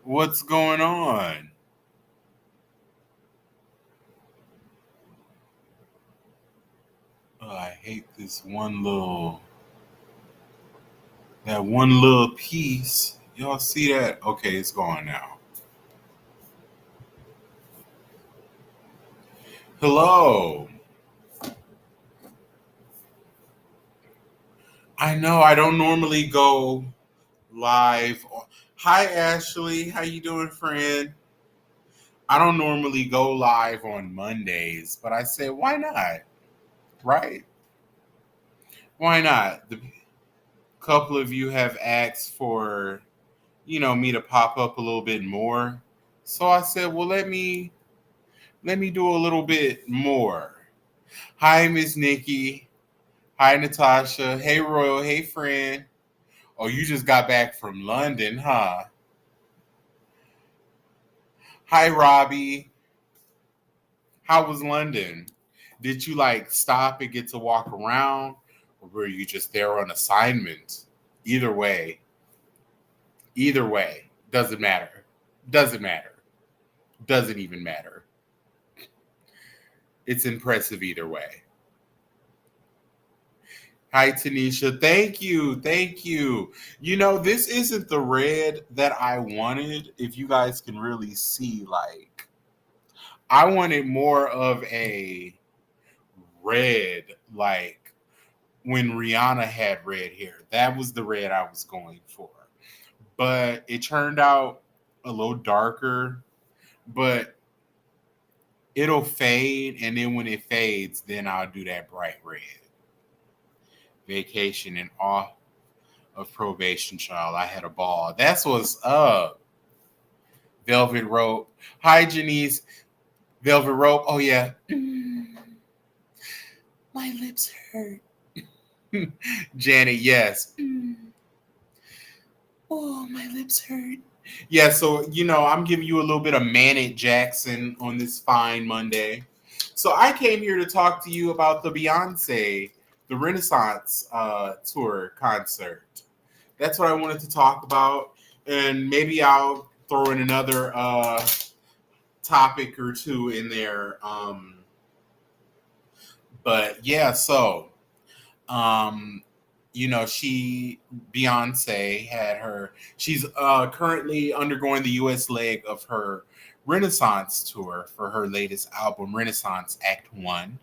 What's going on? Oh, I hate this one little piece. Y'all see that? Okay, it's gone now. Hello. I know I don't normally go live. Hi Ashley, how you doing, friend? I don't normally go live on Mondays, but I said why not? Right? Why not? The couple of you have asked for, me to pop up a little bit more. So I said, well, let me do a little bit more. Hi, Miss Nikki. Hi, Natasha. Hey, Royal. Hey, friend. Oh, you just got back from London, huh? Hi, Robbie. How was London? Did you like stop and get to walk around, or were you just there on assignment? Either way, either way, doesn't matter. Doesn't matter. Doesn't even matter. It's impressive either way. Hi, Tanisha. Thank you. Thank you. This isn't the red that I wanted. If you guys can really see, I wanted more of a red, like when Rihanna had red hair. That was the red I was going for. But it turned out a little darker, but it'll fade. And then when it fades, then I'll do that bright red. Vacation and off of probation, child. I had a ball. That's what's up. Velvet Rope. Hi, Janice. Velvet Rope. Oh, yeah. My lips hurt. Janet, yes. Oh, my lips hurt. Yeah, so, I'm giving you a little bit of Manet Jackson on this fine Monday. So I came here to talk to you about the Beyonce, the Renaissance tour concert. That's what I wanted to talk about. And maybe I'll throw in another topic or two in there. But yeah, so um, she Beyonce had her. She's currently undergoing the U.S. leg of her Renaissance tour for her latest album, Renaissance Act One,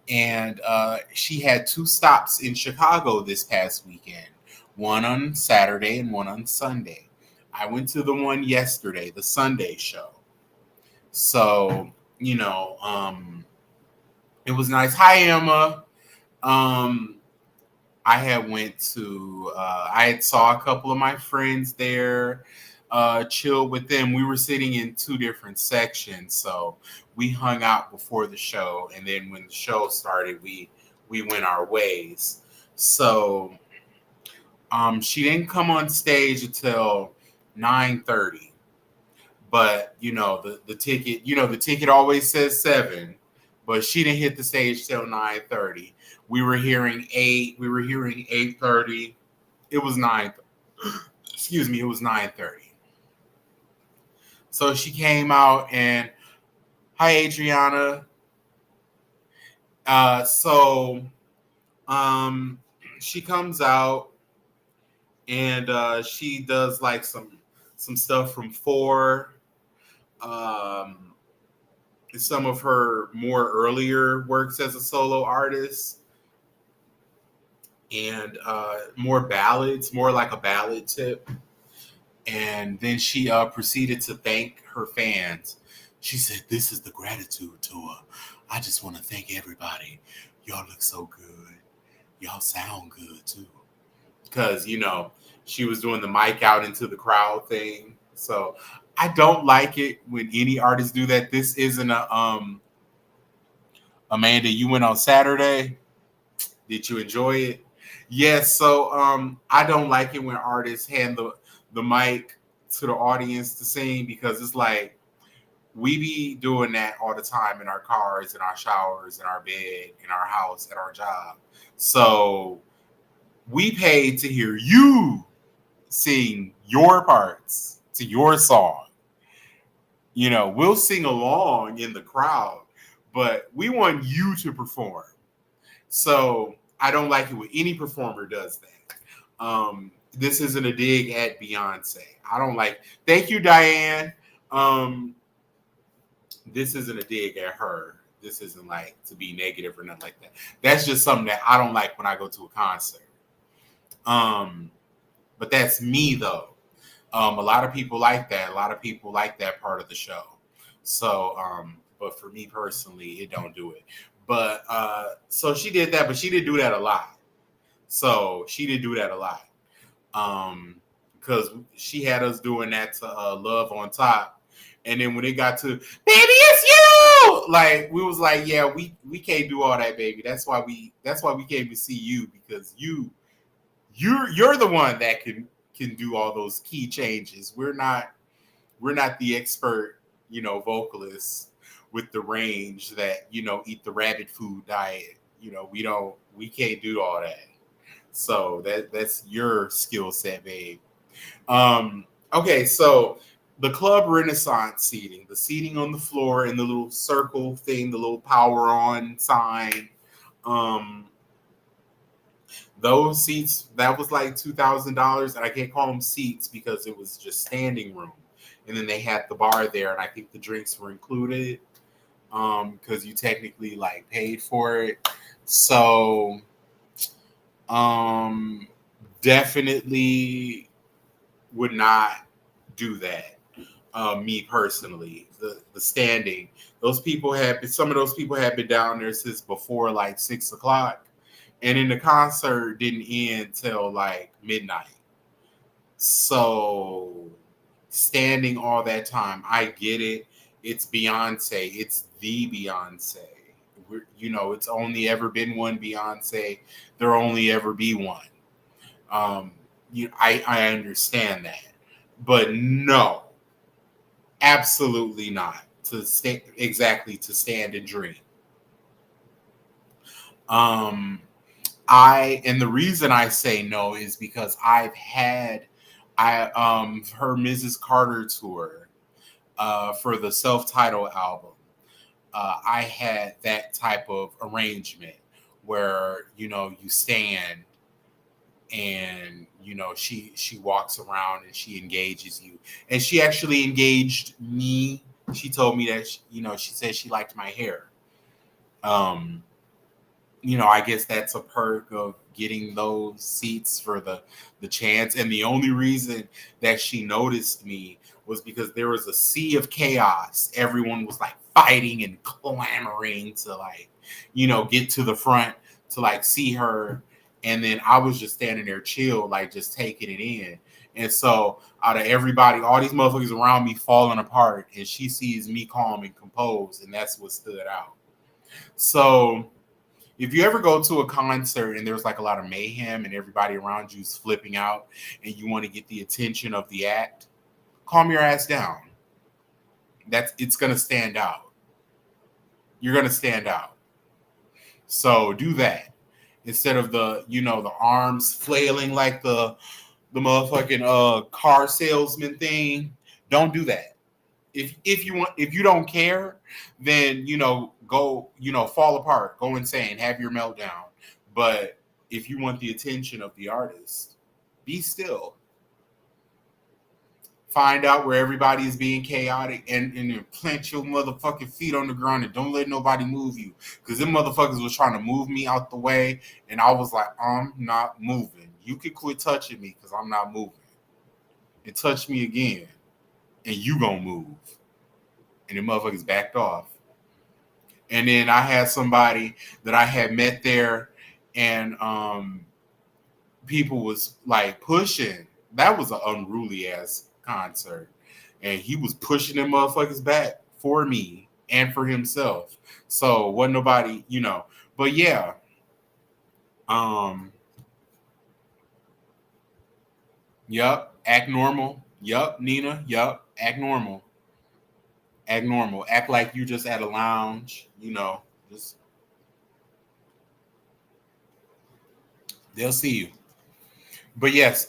and she had two stops in Chicago this past weekend. One on Saturday and one on Sunday. I went to the one yesterday, the Sunday show. So, it was nice. Hi, Emma. Um, I had went to I had saw a couple of my friends there, chilled with them. We were sitting in two different sections, so we hung out before the show, and then when the show started, we went our ways. So she didn't come on stage until 9:30. But the ticket, the ticket always says 7, but she didn't hit the stage till 9:30. We were hearing 8. We were hearing 8:30. It was 9. Excuse me. It was 9:30. So she came out and hi Adriana. So um, she comes out and she does like some stuff from Four. Um, some of her more earlier works as a solo artist and more ballads, more like a ballad tip. And then she proceeded to thank her fans. She said, "This is the gratitude tour. I just want to thank everybody. Y'all look so good. Y'all sound good too." Because, she was doing the mic out into the crowd thing. So I don't like it when any artists do that. This isn't Amanda, you went on Saturday. Did you enjoy it? Yes. So I don't like it when artists hand the mic to the audience to sing because it's like we be doing that all the time in our cars, in our showers, in our bed, in our house, at our job. So we paid to hear you sing your parts to your song. You know, we'll sing along in the crowd, but we want you to perform. So I don't like it when any performer does that. This isn't a dig at Beyonce. I don't like. Thank you, Diane. Um, this isn't a dig at her. This isn't like to be negative or nothing like that. That's just something that I don't like when I go to a concert. But that's me though. A lot of people like that. A lot of people like that part of the show. So, but for me personally, it don't do it. But so she did that, but she didn't do that a lot. So she didn't do that a lot. Because she had us doing that to Love on Top. And then when it got to Baby It's You, like we was like, yeah, we can't do all that, baby. That's why we came to see you, because you're the one that can do all those key changes. We're not the expert, vocalists with the range that, eat the rabbit food diet. We can't do all that. So that's your skill set, babe. Okay, so the Club Renaissance seating, the seating on the floor and the little circle thing, the little power on sign. Those seats, that was like $2,000, and I can't call them seats because it was just standing room. And then they had the bar there, and I think the drinks were included because you technically like paid for it. So definitely would not do that. Me personally, the standing, some of those people had been down there since before like 6 o'clock, and then the concert didn't end till like midnight. So standing all that time, I get it. It's Beyonce. It's the Beyonce. It's only ever been one Beyonce. There'll only ever be one. I understand that, but no, absolutely not to stand and dream. And the reason I say no is because I've had her Mrs. Carter tour for the self-titled album. I had that type of arrangement where you stand and she walks around and she engages you, and she actually engaged me. She told me that she said she liked my hair. I guess that's a perk of getting those seats for the chance. And the only reason that she noticed me was because there was a sea of chaos. Everyone was like fighting and clamoring to like, get to the front to like see her. And then I was just standing there chill, like just taking it in. And so out of everybody, all these motherfuckers around me falling apart, and she sees me calm and composed, and that's what stood out. So if you ever go to a concert and there's like a lot of mayhem and everybody around you is flipping out and you want to get the attention of the act, calm your ass down. It's going to stand out. You're going to stand out. So do that instead of the arms flailing like the motherfucking car salesman thing. Don't do that. If you don't care, then go fall apart, go insane, have your meltdown. But if you want the attention of the artist, be still. Find out where everybody is being chaotic and then plant your motherfucking feet on the ground and don't let nobody move you. Because them motherfuckers was trying to move me out the way, and I was like, I'm not moving. You can quit touching me because I'm not moving. And touch me again, and you gonna move. And the motherfuckers backed off. And then I had somebody that I had met there, and people was like pushing. That was an unruly ass concert, and he was pushing them motherfuckers back for me and for himself. So wasn't nobody, But yeah, yup, act normal. Yup, Nina. Yup, act normal. Act normal. Act like you just at a lounge. Just they'll see you. But yes,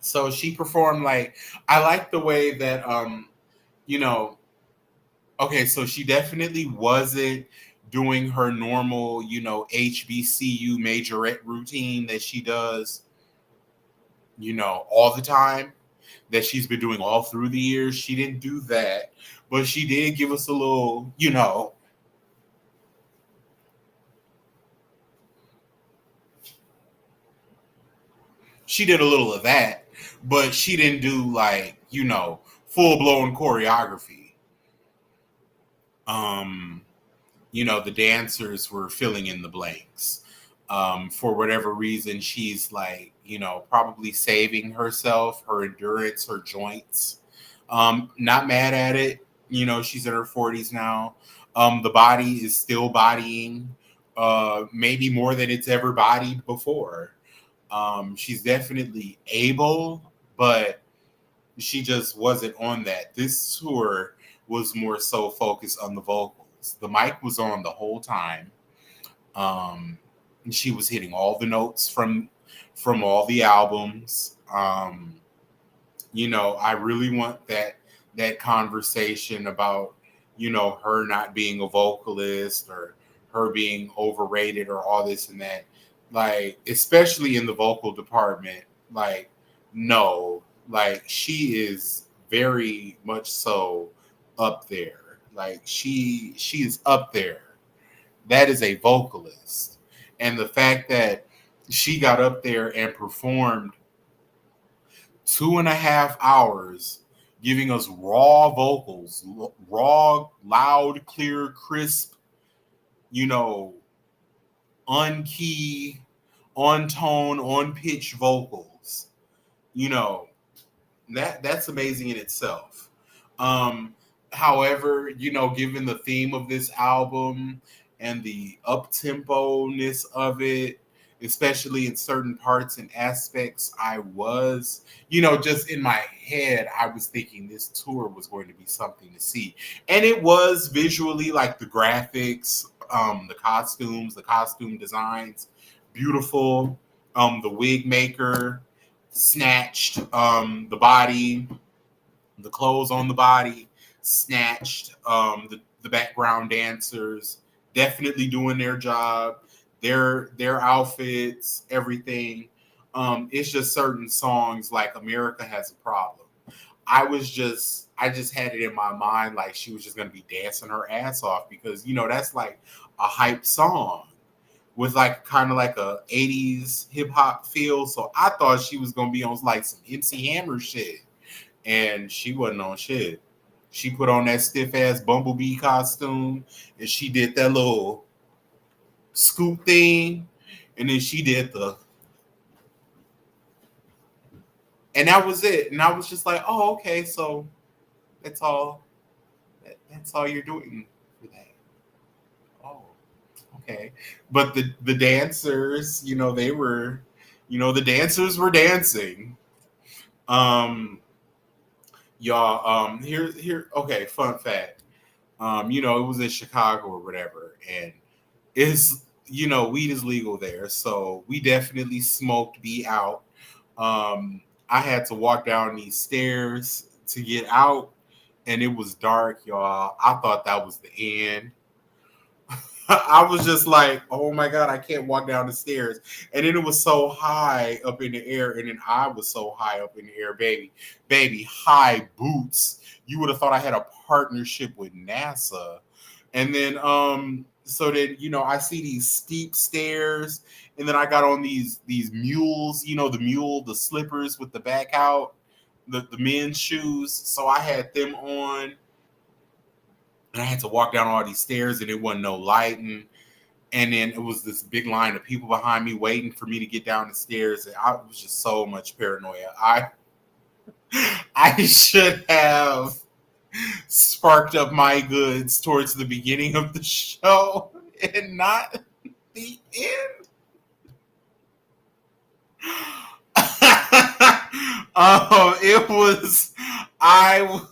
So she performed like I like the way that you know, okay, so she definitely wasn't doing her normal, HBCU majorette routine that she does, all the time, that she's been doing all through the years. She didn't do that, but she did give us a little, she did a little of that, but she didn't do like, full blown choreography. Um, the dancers were filling in the blanks. For whatever reason, she's like, probably saving herself, her endurance, her joints. Not mad at it. She's in her 40s now. The body is still bodying, maybe more than it's ever bodied before. She's definitely able, but she just wasn't on that. This tour was more so focused on the vocals. The mic was on the whole time. And she was hitting all the notes from all the albums. I really want that conversation about, her not being a vocalist or her being overrated or all this and that. Like, especially in the vocal department, like, no, like she is very much so up there. Like she is up there. That is a vocalist. And the fact that she got up there and performed 2.5 hours giving us raw vocals, raw, loud, clear, crisp, you know, on key, on tone, on pitch vocals. You know, that's amazing in itself. Um, However, given the theme of this album and the up tempo ness of it, especially in certain parts and aspects, I was, just in my head, I was thinking this tour was going to be something to see. And it was visually, like the graphics, the costume designs, beautiful. The wig maker snatched the body, the clothes on the body, snatched the background dancers, definitely doing their job, their outfits, everything. It's just certain songs like America Has a Problem. I just had it in my mind like she was just gonna be dancing her ass off because that's like a hype song with like kind of like a 80s hip hop feel. So I thought she was gonna be on like some MC Hammer shit. And she wasn't on shit. She put on that stiff ass bumblebee costume and she did that little scoop thing. And then she did and that was it. And I was just like, oh, okay, so that's all that's all you're doing for that. Oh, okay. But the dancers, the dancers were dancing. Um Y'all, here okay, fun fact. It was in Chicago or whatever, and it's weed is legal there, so we definitely smoked be out. I had to walk down these stairs to get out, and it was dark, y'all. I thought that was the end. I was just like, oh my God, I can't walk down the stairs. And then it was so high up in the air. And then I was so high up in the air, baby. Baby, high boots. You would have thought I had a partnership with NASA. And then so then, I see these steep stairs, and then I got on these mules, the slippers with the back out, the men's shoes. So I had them on, and I had to walk down all these stairs, and it wasn't no lighting. And then it was this big line of people behind me waiting for me to get down the stairs. And I was just so much paranoia. I should have sparked up my goods towards the beginning of the show and not the end. It was I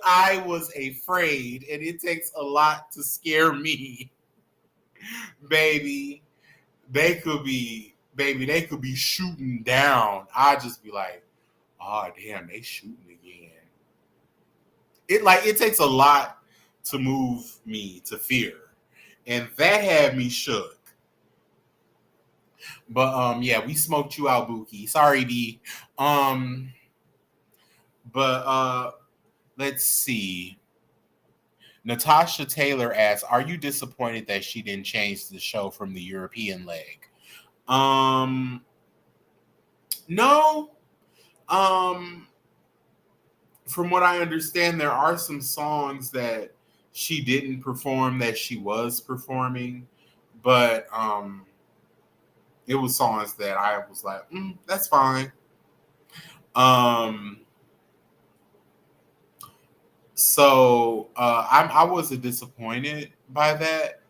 I was afraid, and it takes a lot to scare me, baby. They could be shooting down. I just be like, Oh damn, they shooting again. It takes a lot to move me to fear. And that had me shook. But yeah, we smoked you out, Buki. Sorry, B. Um but let's see. Natasha Taylor asks, "Are you disappointed that she didn't change the show from the European leg?" Um, no. Um, from what I understand, there are some songs that she didn't perform that she was performing, but it was songs that I was like, that's fine. Um, so I wasn't disappointed by that.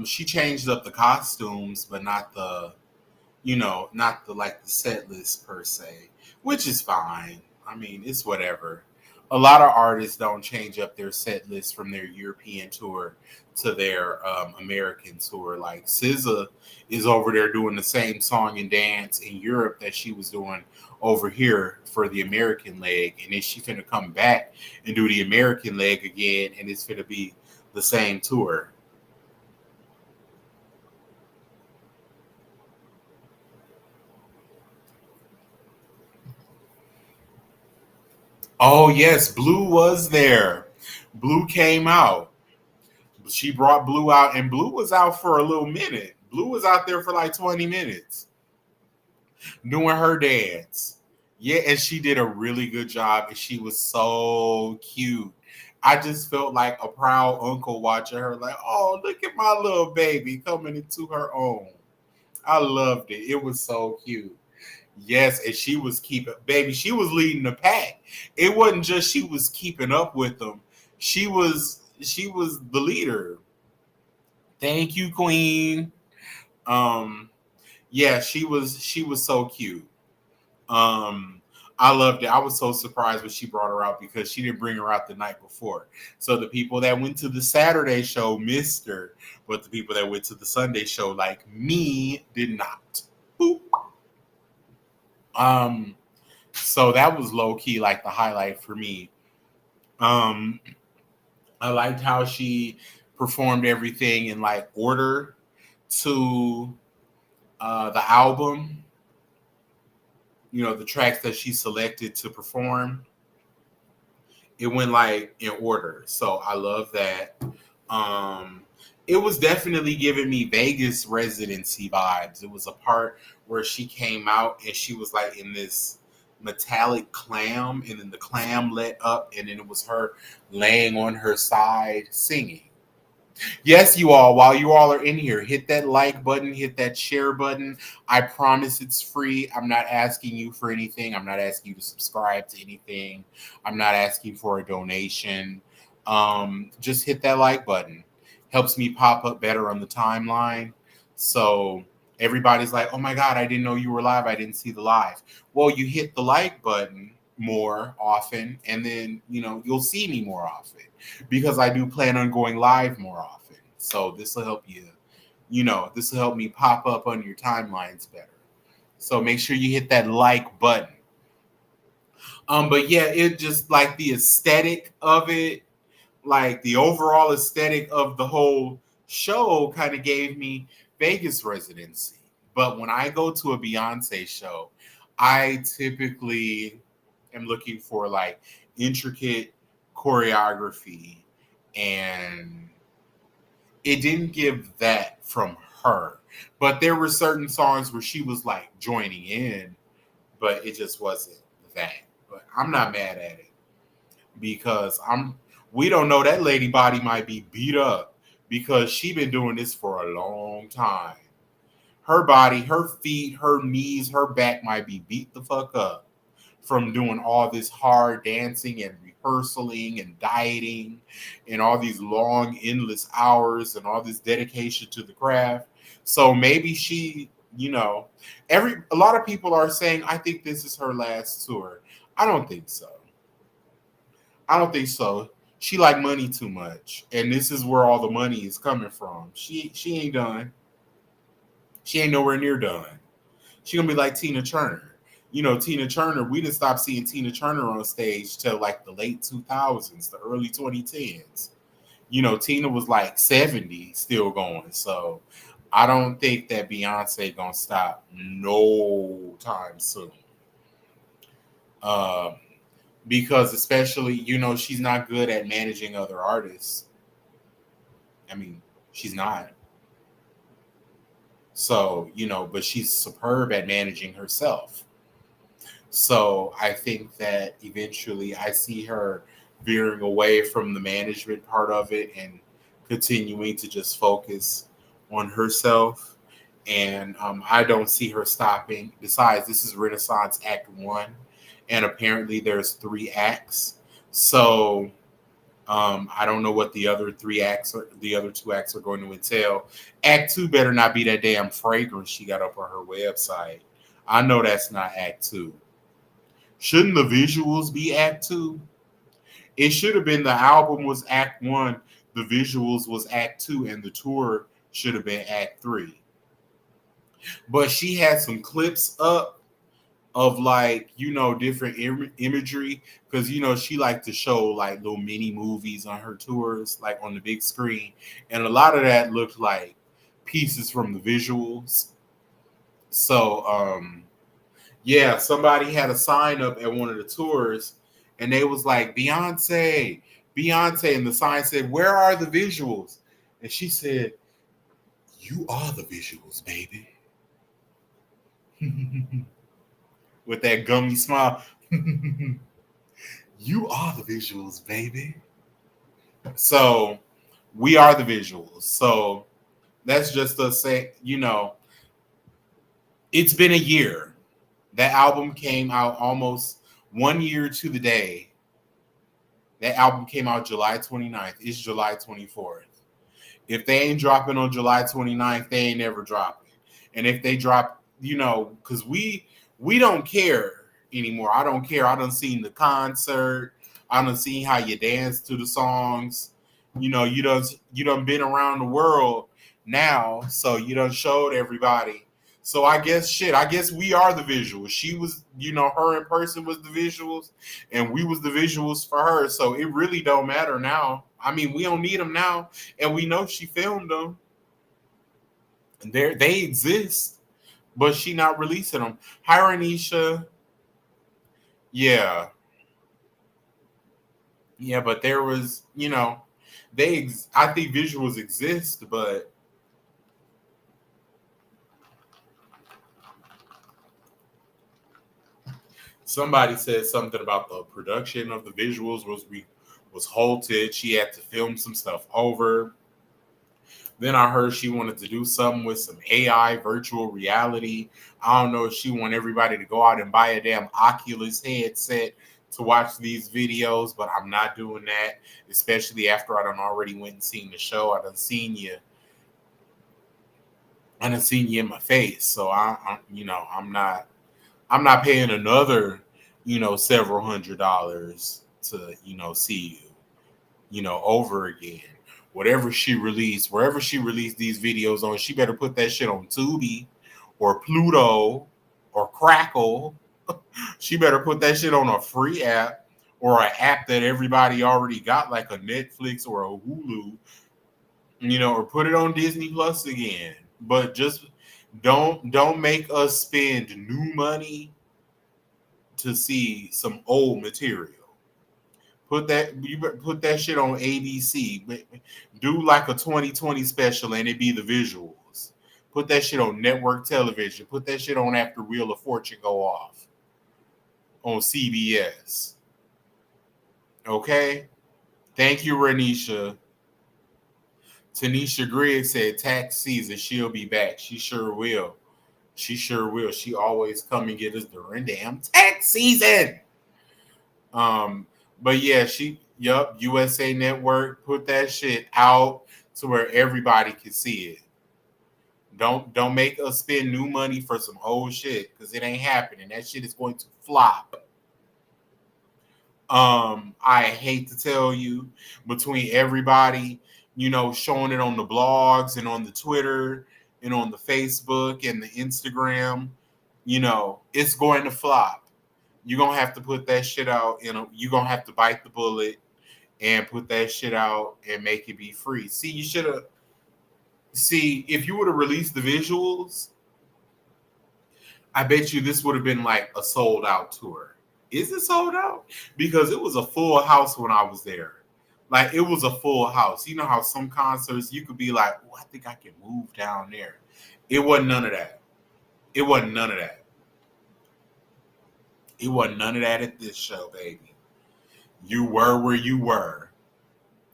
She changed up the costumes, but not the not the like the set list per se, which is fine. I mean, it's whatever. A lot of artists don't change up their set list from their European tour to their American tour. Like SZA is over there doing the same song and dance in Europe that she was doing over here for the American leg, and then she's gonna come back and do the American leg again, and it's gonna be the same tour. Oh yes, Blue was there. Blue came out. She brought Blue out, and Blue was out for a little minute. Blue was out there for like 20 minutes doing her dance. Yeah, and she did a really good job, and she was so cute. I just felt like a proud uncle watching her, like, oh, look at my little baby coming into her own. I loved it. It was so cute. Yes, and she was keeping, baby, she was leading the pack. It wasn't just she was keeping up with them. She was the leader. Thank you, Queen. Um, yeah, she was so cute. Um, I loved it. I was so surprised when she brought her out because she didn't bring her out the night before. So the people that went to the Saturday show missed her, but the people that went to the Sunday show, like me, did not. Boop. Um, so that was low key like the highlight for me. Um, I liked how she performed everything in like order to the album. The tracks that she selected to perform, it went like in order. So I love that. Um, it was definitely giving me Vegas residency vibes. It was a part where she came out and she was like in this metallic clam, and then the clam lit up, and then it was her laying on her side singing. Yes, you all, while you all are in here, hit that like button, hit that share button. I promise it's free. I'm not asking you for anything. I'm not asking you to subscribe to anything. I'm not asking for a donation. Just hit that like button. Helps me pop up better on the timeline. So everybody's like, oh my God, I didn't know you were live. I didn't see the live. Well, you hit the like button more often, and then, you'll see me more often because I do plan on going live more often. So this will help you, this will help me pop up on your timelines better. So make sure you hit that like button. But yeah, it just like the aesthetic of it, like the overall aesthetic of the whole show kind of gave me Vegas residency. But when I go to a Beyonce show, I typically am looking for like intricate choreography, and it didn't give that from her. But there were certain songs where she was like joining in, but it just wasn't that. But I'm not mad at it because we don't know, that lady body might be beat up because she been doing this for a long time. Her body, her feet, her knees, her back might be beat the fuck up from doing all this hard dancing and rehearsaling and dieting and all these long endless hours and all this dedication to the craft. So maybe she, a lot of people are saying I think this is her last tour. I don't think so. I don't think so. She like money too much, and this is where all the money is coming from. She ain't done. She ain't nowhere near done. She gonna be like Tina Turner. Tina Turner, we didn't stop seeing Tina Turner on stage till like the late 2000s, the early 2010s. Tina was like 70 still going. So I don't think that Beyonce gonna stop no time soon. Uh, because especially, she's not good at managing other artists. I mean, she's not. So, but she's superb at managing herself. So I think that eventually I see her veering away from the management part of it and continuing to just focus on herself. And I don't see her stopping. Besides, this is Renaissance Act 1, and apparently there's 3 acts. So I don't know what the other 2 acts are going to entail. Act 2 better not be that damn fragrance she got up on her website. I know that's not Act 2. Shouldn't the visuals be Act 2? It should have been the album was Act 1, the visuals was Act 2, and the tour should have been Act 3. But she had some clips up of like, different imagery, because, she liked to show like little mini movies on her tours, like on the big screen. And a lot of that looked like pieces from the visuals. So, yeah, somebody had a sign up at one of the tours and they was like, Beyonce, Beyonce. And the sign said, where are the visuals? And she said, you are the visuals, baby. With that gummy smile. You are the visuals, baby. So we are the visuals. So that's just us say, it's been a year. That album came out almost 1 year to the day. That album came out July 29th. It's July 24th. If they ain't dropping on July 29th, they ain't never dropping. And if they drop, because we don't care anymore. I don't care. I done seen the concert. I done seen how you dance to the songs. You done been around the world now, so you done showed everybody. So I guess we are the visuals. She was, her in person was the visuals, and we was the visuals for her. So it really don't matter now. I mean, we don't need them now, and we know she filmed them. They exist, but she not releasing them. Hi, Renisha. Yeah, yeah, but there was, I think visuals exist, but somebody said something about the production of the visuals was halted. She had to film some stuff over. Then I heard she wanted to do something with some AI, virtual reality. I don't know if she want everybody to go out and buy a damn Oculus headset to watch these videos, but I'm not doing that, especially after I done already went and seen the show. I done seen you in my face. So I'm not paying another, several $100s to, see you, over again. Whatever she released, wherever she released these videos on, she better put that shit on Tubi or Pluto or Crackle. She better put that shit on a free app or an app that everybody already got, like a Netflix or a Hulu, or put it on Disney Plus again. But just don't make us spend new money to see some old material. Put that shit on ABC. Do like a 2020 special and it be the visuals. Put that shit on network television. Put that shit on after Wheel of Fortune go off on CBS. Okay? Thank you, Renisha. Tanisha Griggs said tax season, she'll be back. She sure will. She sure will. She always come and get us during damn tax season. But yeah, USA Network, put that shit out to where everybody can see it. Don't make us spend new money for some old shit, because it ain't happening. That shit is going to flop. I hate to tell you, between everybody, showing it on the blogs and on the Twitter and on the Facebook and the Instagram, it's going to flop. You're gonna have to put that shit out, you're gonna have to bite the bullet and put that shit out and make it be free. See, you should have if you would have released the visuals, I bet you this would have been like a sold out tour. Is it sold out? Because it was a full house when I was there. Like it was a full house. You know how some concerts you could be like, oh, I think I can move down there. It wasn't none of that. It wasn't none of that. It wasn't none of that at this show, baby. You were where you were.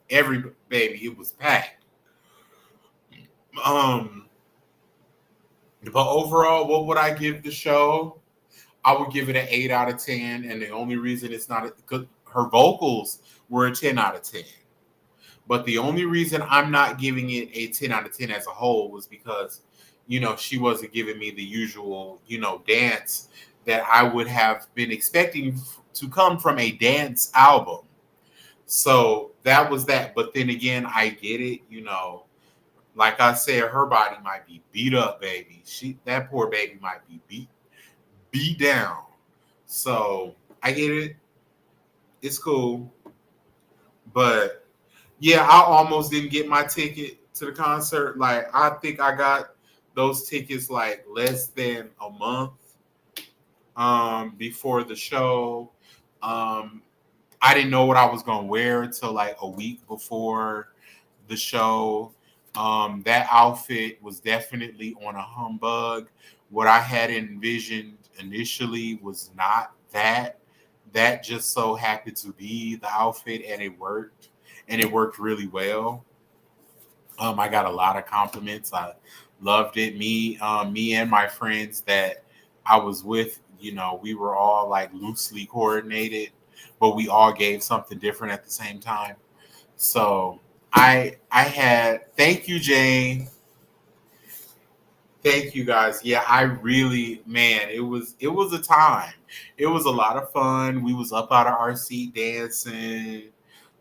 Every baby, it was packed. But overall, what would I give the show? I would give it an 8 out of 10. And the only reason it's not because her vocals were a 10 out of 10. But the only reason I'm not giving it a 10 out of 10 as a whole was because, she wasn't giving me the usual, dance that I would have been expecting to come from a dance album. So that was that. But then again, I get it, like I said, her body might be beat up, baby. That poor baby might be beat down. So I get it. It's cool. But yeah, I almost didn't get my ticket to the concert. Like I think I got those tickets like less than a month before the show. I didn't know what I was gonna wear until like a week before the show. That outfit was definitely on a humbug. What I had envisioned initially was not that. That just so happened to be the outfit, and it worked, and it worked really well. I got a lot of compliments. I loved it. Me and my friends that I was with, we were all like loosely coordinated, but we all gave something different at the same time. So I had thank you, Jane. Thank you guys. Yeah, I really, man, it was a time. It was a lot of fun. We was up out of our seat dancing.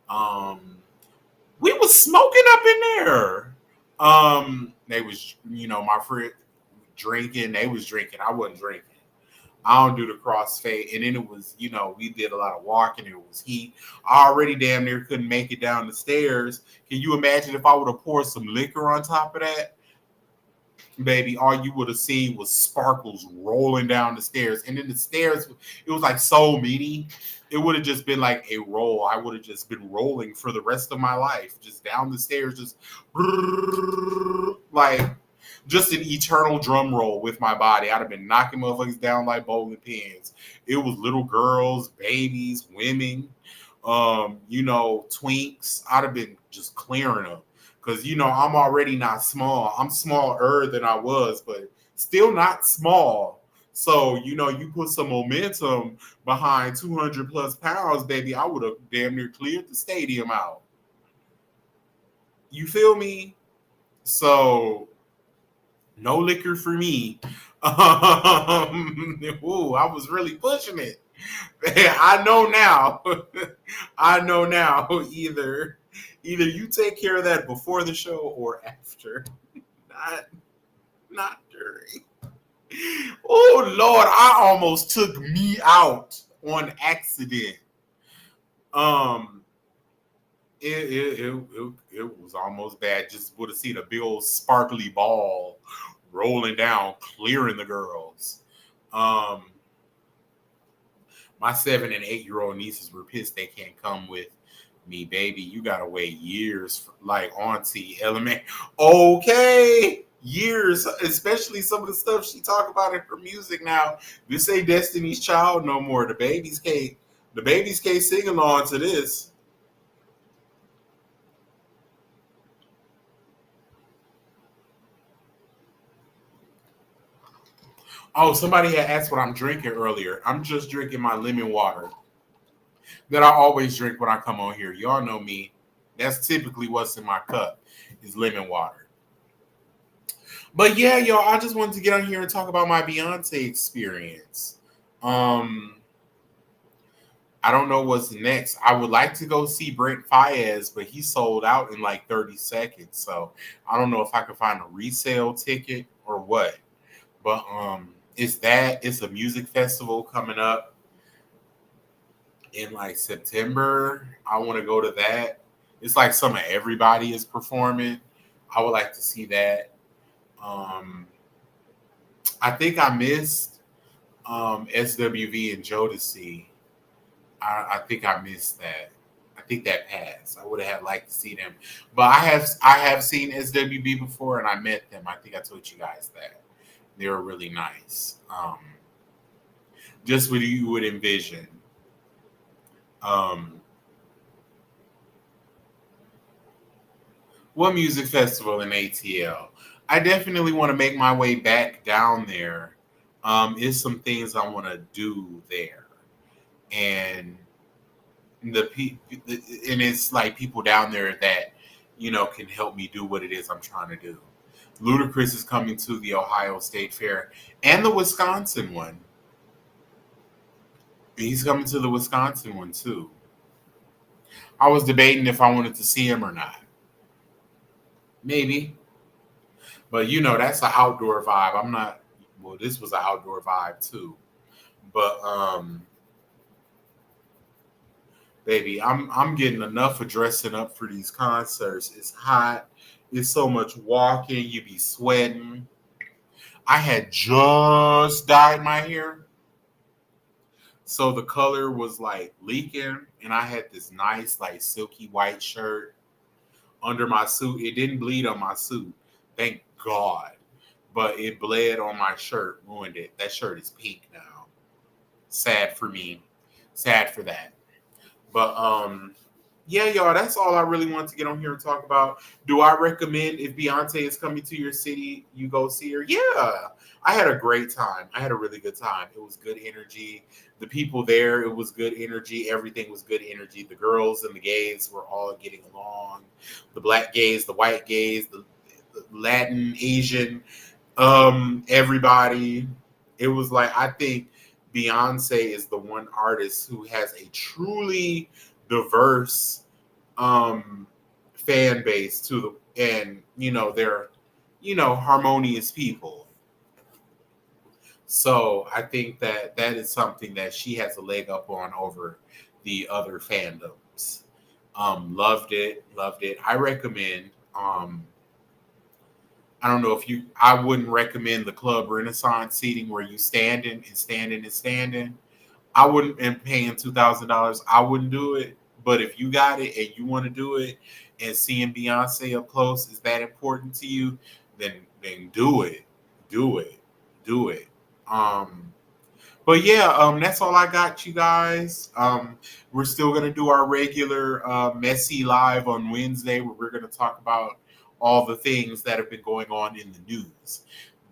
Um we was smoking up in there. They was, my friend drinking, they was drinking. I wasn't drinking. I don't do the crossfade. And then it was, we did a lot of walking. It was heat. I already damn near couldn't make it down the stairs. Can you imagine if I would have poured some liquor on top of that? Baby, all you would have seen was sparkles rolling down the stairs. And then the stairs, it was like so many. It would have just been like a roll. I would have just been rolling for the rest of my life, just down the stairs, just like just an eternal drum roll with my body. I'd have been knocking motherfuckers down like bowling pins. It was little girls, babies, women, twinks. I'd have been just clearing them. Because, I'm already not small. I'm smaller than I was, but still not small. So, you put some momentum behind 200 plus pounds, baby, I would have damn near cleared the stadium out. You feel me? So, no liquor for me. Ooh, I was really pushing it. I know now. I know now. Either you take care of that before the show or after. Not during. Oh Lord, I almost took me out on accident. Um, it was almost bad. Just would have seen a big old sparkly ball rolling down, clearing the girls. My 7 and 8 year old nieces were pissed they can't come with me, baby. You gotta wait years for, like Auntie Element. Okay, years, especially some of the stuff she talk about in her music now. This ain't Destiny's Child no more. The babies can't sing along to this. Oh, somebody had asked what I'm drinking earlier. I'm just drinking my lemon water that I always drink when I come on here. Y'all know me. That's typically what's in my cup is lemon water. But yeah, y'all, I just wanted to get on here and talk about my Beyonce experience. Um, I don't know what's next. I would like to go see Brent Faiyaz, but he sold out in like 30 seconds. So I don't know if I could find a resale ticket or what. But It's a music festival coming up in like September. I want to go to that. It's like some of everybody is performing. I would like to see that. Um, I think I missed SWV and Jodeci. I think I missed that. I think that passed. I would have liked to see them, but I have seen SWB before and I met them. I think I told you guys that they were really nice. Just what you would envision. Um, what music festival in ATL? I definitely want to make my way back down there. Is some things I want to do there, and the pe- and it's like people down there that can help me do what it is I'm trying to do. Ludacris is coming to the Ohio State Fair and the Wisconsin one. He's coming to the Wisconsin one too. I was debating if I wanted to see him or not. Maybe, but that's an outdoor vibe. I'm not. Well, this was an outdoor vibe too. But baby, I'm getting enough of dressing up for these concerts. It's hot. It's so much walking. You be sweating. I had just dyed my hair, so the color was like leaking, and I had this nice like silky white shirt under my suit. It didn't bleed on my suit, thank God, but it bled on my shirt, ruined it. That shirt is pink now. Sad for me. Sad for that. But yeah, y'all, that's all I really want to get on here and talk about. Do I recommend if Beyonce is coming to your city, you go see her? Yeah. I had a great time. I had a really good time. It was good energy. The people there, it was good energy. Everything was good energy. The girls and the gays were all getting along. The black gays, the white gays, the Latin, Asian, everybody. It was like I think Beyonce is the one artist who has a truly diverse fan base to the and they're harmonious people. So I think that that is something that she has a leg up on over the other fandoms. Loved it. I recommend. I don't know if you. I wouldn't recommend the Club Renaissance seating where you standing and standing and standing. I wouldn't, and paying $2,000. I wouldn't do it. But if you got it and you want to do it, and seeing Beyonce up close is that important to you, then do it, do it, do it. Um, but yeah, that's all I got, you guys. We're still gonna do our regular messy live on Wednesday, where we're gonna talk about all the things that have been going on in the news.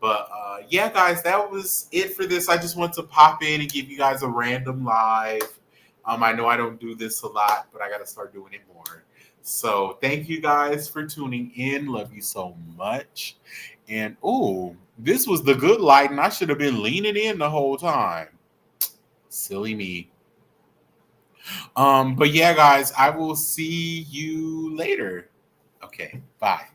But yeah, guys, that was it for this. I just want to pop in and give you guys a random live. I know I don't do this a lot, but I got to start doing it more. So thank you guys for tuning in. Love you so much. And oh, this was the good light, and I should have been leaning in the whole time. Silly me. But yeah, guys, I will see you later. Okay, bye.